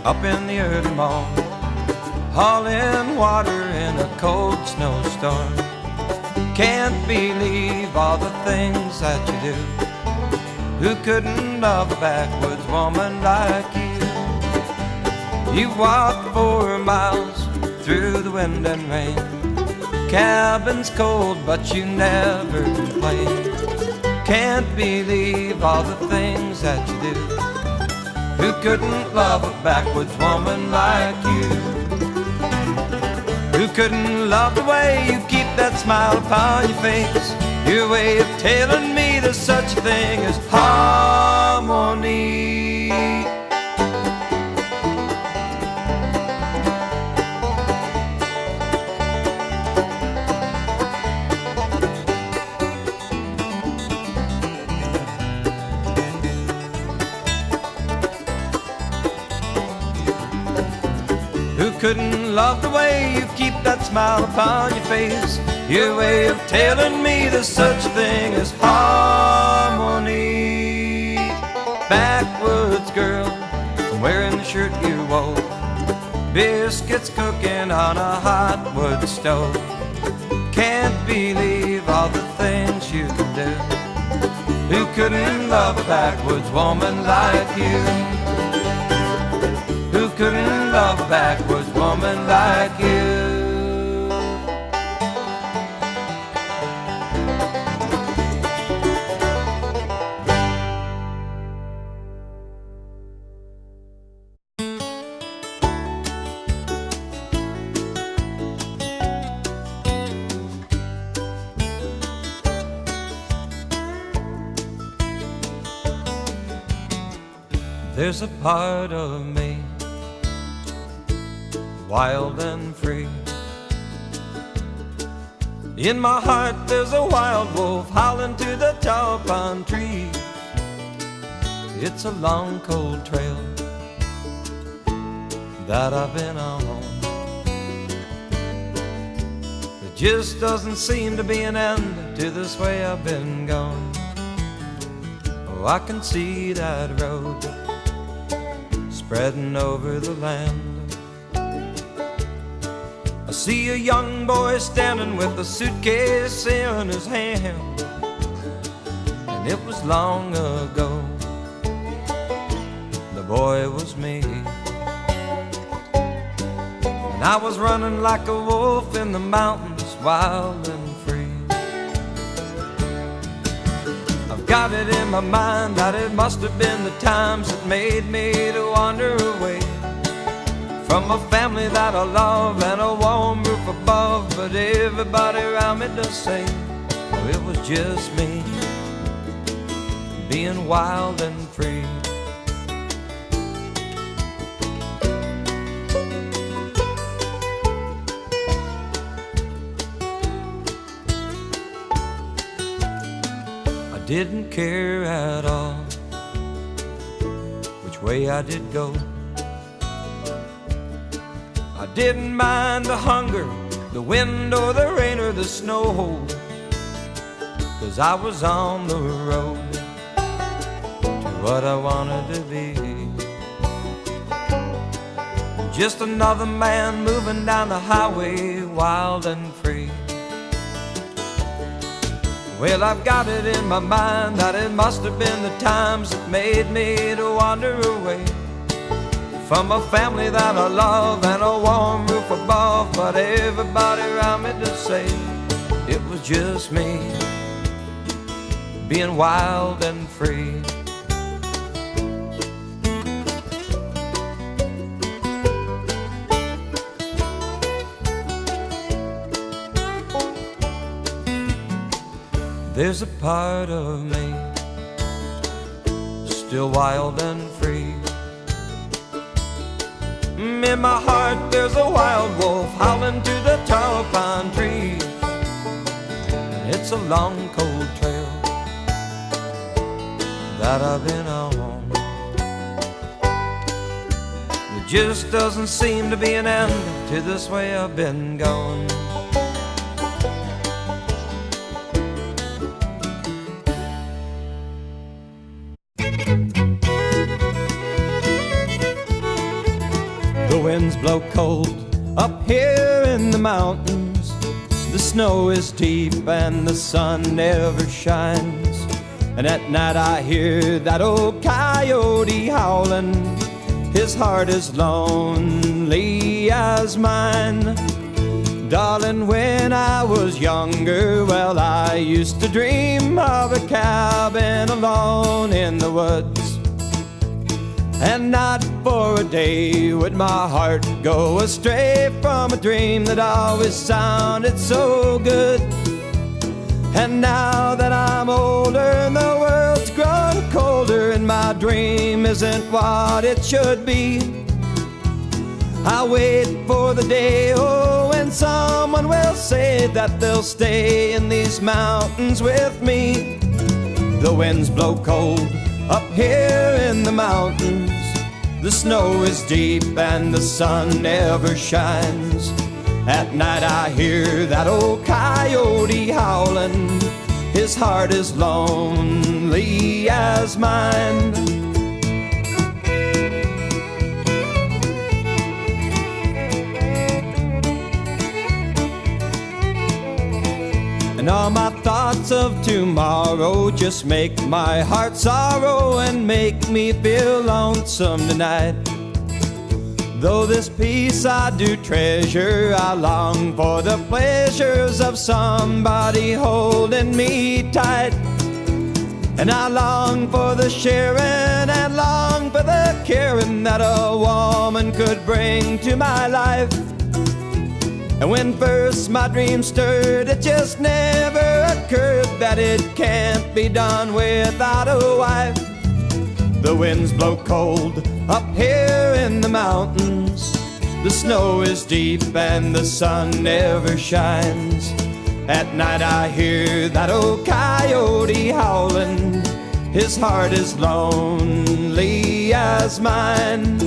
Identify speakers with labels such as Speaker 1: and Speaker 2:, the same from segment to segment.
Speaker 1: up in the early morning, hauling water in a cold snowstorm. Can't believe all the things that you do. Who couldn't love a backwoods woman like you? You walked 4 miles through the wind and rain. Cabin's cold, but you never complain. Can't believe all the things that you do. Who couldn't love a backwoods woman like you? Who couldn't love the way you keep that smile upon your face? Your way of telling me there's such a thing as harmony. Who couldn't love the way you keep that smile upon your face? Your way of telling me there's such a thing as harmony. Backwoods girl, wearing the shirt you wore, biscuits cooking on a hot wood stove. Can't believe all the things you can do. Who couldn't love a backwoods woman like you? Who couldn't love a backwoods woman like you? There's a part of me, wild and free. In my heart there's a wild wolf howling to the tall pine tree. It's a long cold trail that I've been on. There just doesn't seem to be an end to this way I've been going. Oh, I can see that road spreading over the land. I see a young boy standing with a suitcase in his hand. And it was long ago, the boy was me. And I was running like a wolf in the mountains, wild and free. I've got it in my mind that it must have been the times that made me to wander away from a family that I love and a warm roof above. But everybody around me does say, oh, it was just me being wild and free. I didn't care at all which way I did go. I didn't mind the hunger, the wind or the rain or the snow, 'cause I was on the road to what I wanted to be. Just another man moving down the highway, wild and free. Well, I've got it in my mind that it must have been the times that made me to wander away from a family that I love and a warm roof above. But everybody around me does say it was just me being wild and free. There's a part of me still wild and free. In my heart there's a wild wolf howling to the tall pine trees. And it's a long cold trail that I've been on. There just doesn't seem to be an end to this way I've been going. The winds blow cold up here in the mountains. The snow is deep and the sun never shines. And at night I hear that old coyote howling. His heart is lonely as mine. Darling, when I was younger, well, I used to dream of a cabin alone in the woods. And not for a day would my heart go astray from a dream that always sounded so good. And now that I'm older and the world's grown colder and my dream isn't what it should be, I wait for the day, oh, when someone will say that they'll stay in these mountains with me. The winds blow cold up here in the mountains. The snow is deep and the sun never shines. At night I hear that old coyote howling. His heart is lonely as mine. And all my thoughts of tomorrow just make my heart sorrow and make me feel lonesome tonight. Though this peace I do treasure, I long for the pleasures of somebody holding me tight. And I long for the sharing and long for the caring that a woman could bring to my life. And when first my dream stirred, it just never occurred that it can't be done without a wife. The winds blow cold up here in the mountains. The snow is deep and the sun never shines. At night I hear that old coyote howling. His heart is lonely as mine.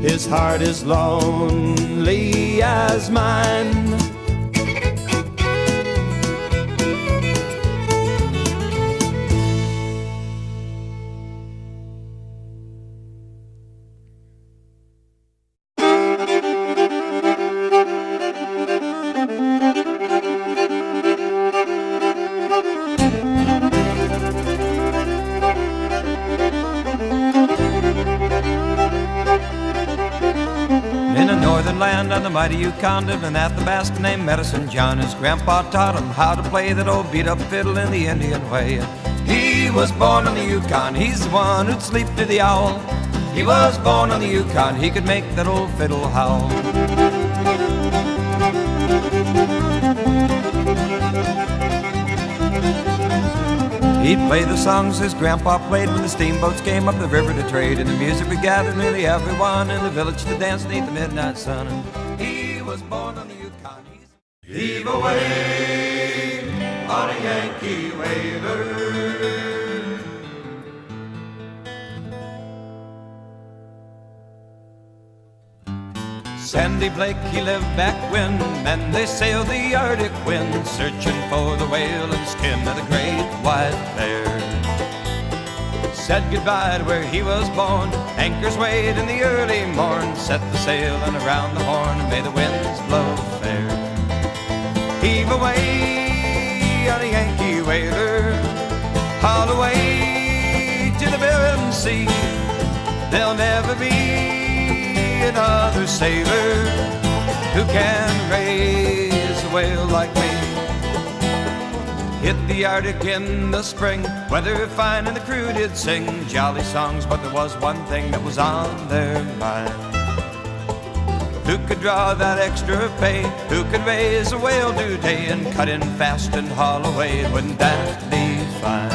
Speaker 1: His heart is lonely as mine.
Speaker 2: On the mighty Yukon, lived an Athabasca named Medicine John. His grandpa taught him how to play that old beat-up fiddle in the Indian way. He was born on the Yukon, he's the one who'd sleep to the owl. He was born on the Yukon, he could make that old fiddle howl. He'd play the songs his grandpa played when the steamboats came up the river to trade. And the music would gather nearly everyone in the village to dance beneath the midnight sun. And he was born on the Yukon. Heave away on a Yankee whaler. Sandy Blake, he lived back when men they sailed the Arctic wind, searching for the whale and skin of the great white bear. Said goodbye to where he was born, anchors weighed in the early morn, set the sail and around the horn, and may the winds blow fair. Heave away on a Yankee whaler, haul away to the Bering Sea. There'll never be another sailor who can raise a whale like me. Hit the Arctic in the spring, weather fine and the crew did sing jolly songs, but there was one thing that was on their mind. Who could draw that extra pay? Who could raise a whale today and cut in fast and haul away? Wouldn't that be fine?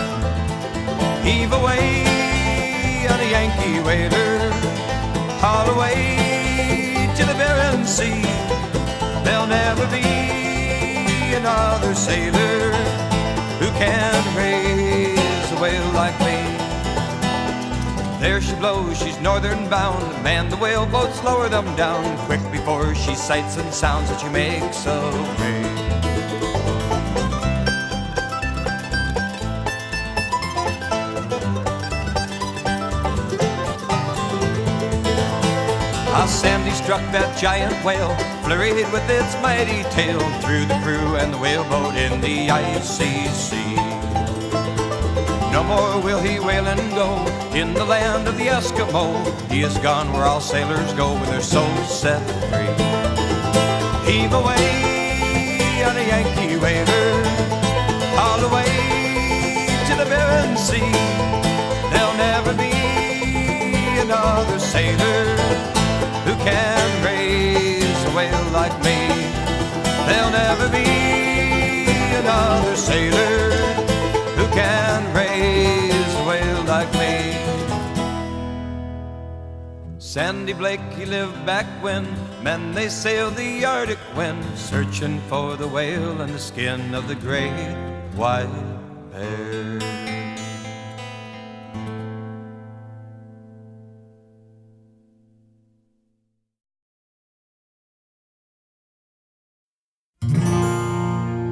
Speaker 2: Heave away on a Yankee whaler, haul away to the Bering Sea. There'll never be another sailor who can raise a whale like me. There she blows, she's northern bound. Man the whale boats, lower them down quick before she sights and sounds that she makes so great. How Sandy struck that giant whale, flurried with its mighty tail, threw the crew and the whaleboat in the icy sea. No more will he whale and go in the land of the Eskimo. He is gone where all sailors go when their souls set free. Heave away on a Yankee whaler, haul away to the Barren Sea. There'll never be another sailor who can raise a whale like me. There'll never be another sailor who can raise a whale like me. Sandy Blake, he lived back when men they sailed the Arctic wind, searching for the whale and the skin of the great white bear.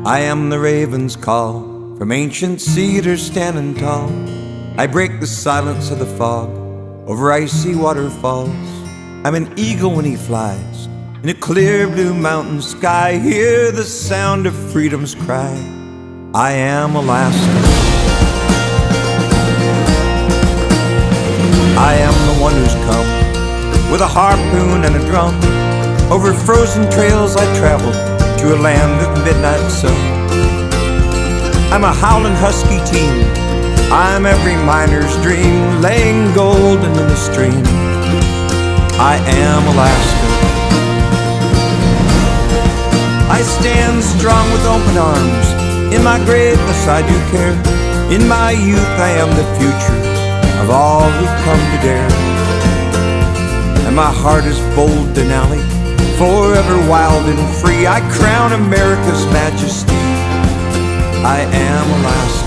Speaker 1: I am the raven's call from ancient cedars standing tall. I break the silence of the fog over icy waterfalls. I'm an eagle when he flies in a clear blue mountain sky. Hear the sound of freedom's cry. I am Alaska. I am the one who's come with a harpoon and a drum. Over frozen trails I traveled to a land of midnight sun. I'm a howling husky team, I'm every miner's dream, laying golden in the stream. I am Alaska. I stand strong with open arms, in my greatness I do care. In my youth I am the future of all who come to dare. And my heart is bold Denali, forever wild and free. I crown America's majesty. I am Alaska.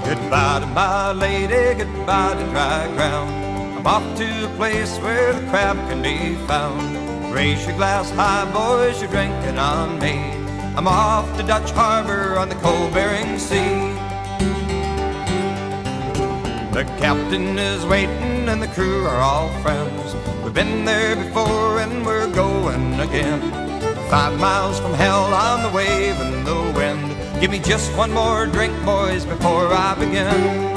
Speaker 2: Goodbye to my lady, goodbye to dry ground. I'm off to a place where the crab can be found. Raise your glass high, boys, you're drinking on me. I'm off to Dutch Harbor on the cold Bering Sea. The captain is waiting and the crew are all friends. We've been there before and we're going again. 5 miles from hell on the wave and the wind. Give me just one more drink, boys, before I begin.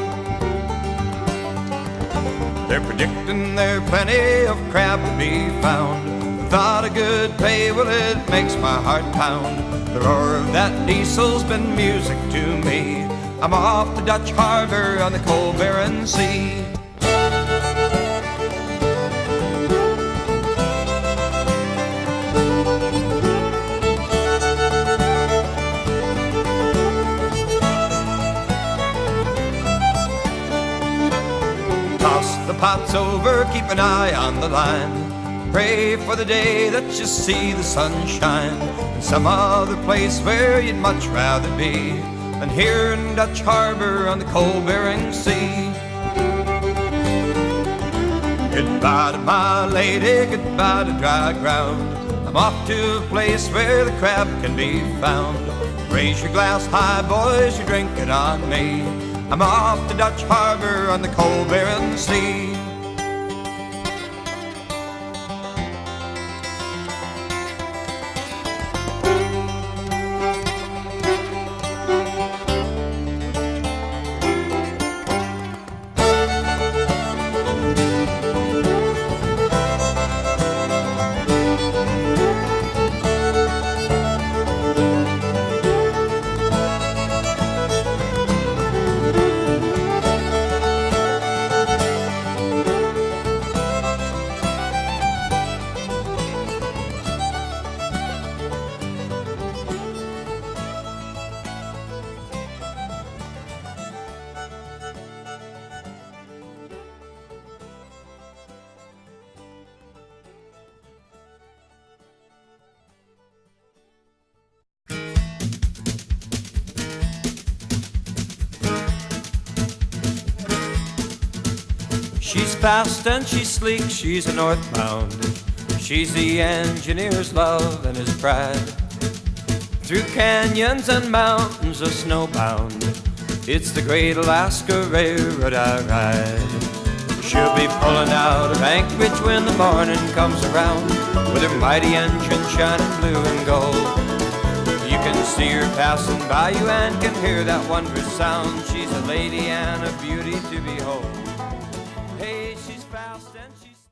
Speaker 2: They're predicting there plenty of crab to be found. Without a good pay, well, it makes my heart pound. The roar of that diesel's been music to me. I'm off to Dutch Harbor on the cold Bering Sea. Toss the pots over, keep an eye on the line. Pray for the day that you see the sunshine in some other place where you'd much rather be than here in Dutch Harbor on the cold Bering Sea. Goodbye to my lady, goodbye to dry ground. I'm off to a place where the crab can be found. Raise your glass high, boys, you're drinking on me. I'm off to Dutch Harbor on the cold Bering Sea.
Speaker 1: She's fast and she's sleek, she's a northbound. She's the engineer's love and his pride. Through canyons and mountains of snowbound, it's the great Alaska Railroad I ride. She'll be pulling out of Anchorage when the morning comes around, with her mighty engine shining blue and gold. You can see her passing by you and can hear that wondrous sound. She's a lady and a beauty to behold. Hey, she's fast and she's